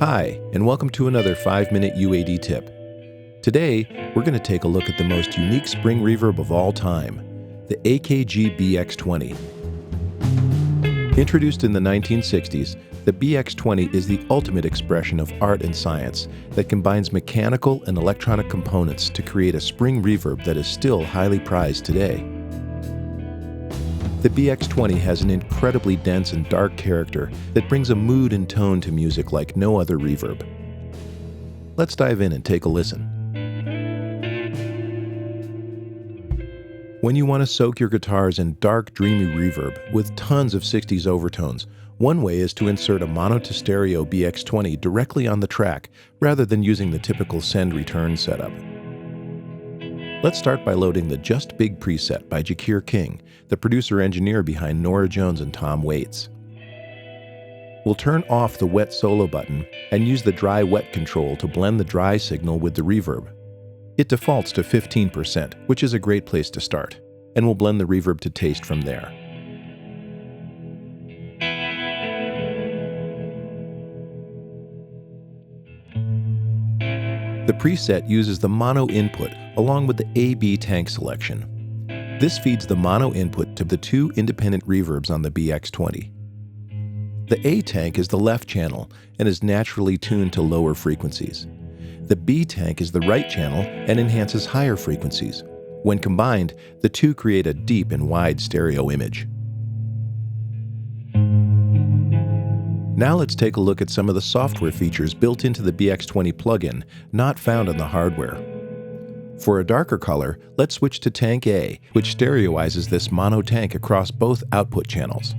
Hi, and welcome to another 5-minute UAD tip. Today, we're going to take a look at the most unique spring reverb of all time, the AKG BX20. Introduced in the 1960s, the BX20 is the ultimate expression of art and science that combines mechanical and electronic components to create a spring reverb that is still highly prized today. The BX20 has an incredibly dense and dark character that brings a mood and tone to music like no other reverb. Let's dive in and take a listen. When you want to soak your guitars in dark, dreamy reverb with tons of 60s overtones, one way is to insert a mono-to-stereo BX20 directly on the track rather than using the typical send-return setup. Let's start by loading the Just Big preset by Jakir King, the producer-engineer behind Norah Jones and Tom Waits. We'll turn off the wet solo button and use the dry-wet control to blend the dry signal with the reverb. It defaults to 15%, which is a great place to start, and we'll blend the reverb to taste from there. The preset uses the mono input along with the AB tank selection. This feeds the mono input to the two independent reverbs on the BX20. The A tank is the left channel and is naturally tuned to lower frequencies. The B tank is the right channel and enhances higher frequencies. When combined, the two create a deep and wide stereo image. Now let's take a look at some of the software features built into the BX20 plugin, not found on the hardware. For a darker color, let's switch to Tank A, which stereoizes this mono tank across both output channels.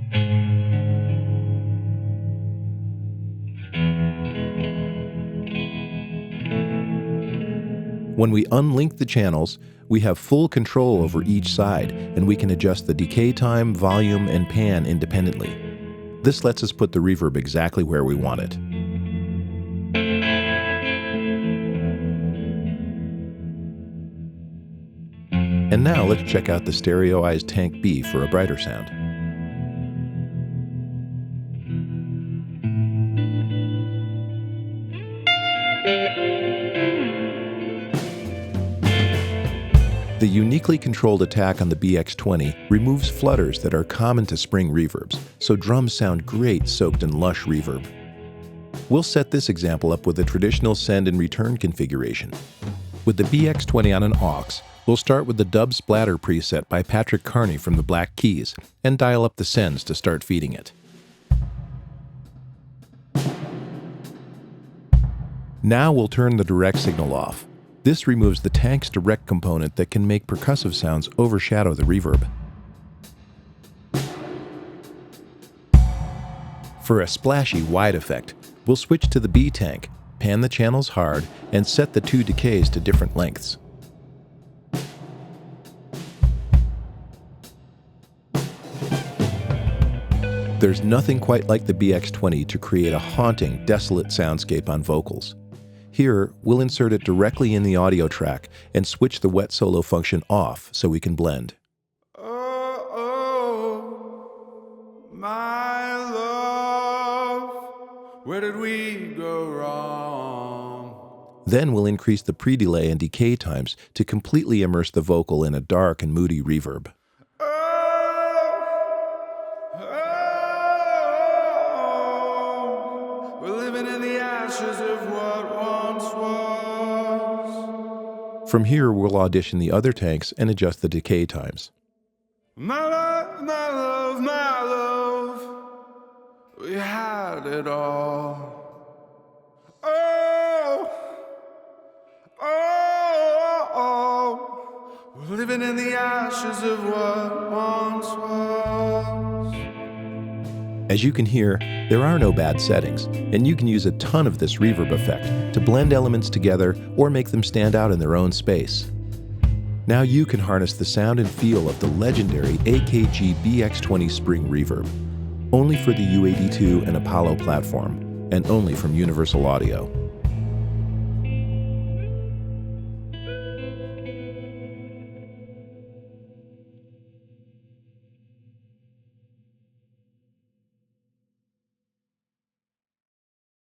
When we unlink the channels, we have full control over each side, and we can adjust the decay time, volume, and pan independently. This lets us put the reverb exactly where we want it. And now let's check out the stereoized Tank B for a brighter sound. The uniquely controlled attack on the BX20 removes flutters that are common to spring reverbs, so drums sound great soaked in lush reverb. We'll set this example up with a traditional send and return configuration. With the BX20 on an aux, we'll start with the Dub Splatter preset by Patrick Carney from the Black Keys and dial up the sends to start feeding it. Now we'll turn the direct signal off. This removes the tank's direct component that can make percussive sounds overshadow the reverb. For a splashy wide effect, we'll switch to the B tank, pan the channels hard, and set the two decays to different lengths. There's nothing quite like the BX20 to create a haunting, desolate soundscape on vocals. Here, we'll insert it directly in the audio track and switch the wet solo function off so we can blend. Oh, my love, where did we go wrong? Then we'll increase the pre-delay and decay times to completely immerse the vocal in a dark and moody reverb. We're living in the ashes of what once was. From here, we'll audition the other tanks and adjust the decay times. My love, my love, my love, we had it all. Oh, oh, oh, we're living in the ashes of what once was. As you can hear, there are no bad settings, and you can use a ton of this reverb effect to blend elements together or make them stand out in their own space. Now you can harness the sound and feel of the legendary AKG BX20 Spring Reverb, only for the UAD2 and Apollo platform, and only from Universal Audio.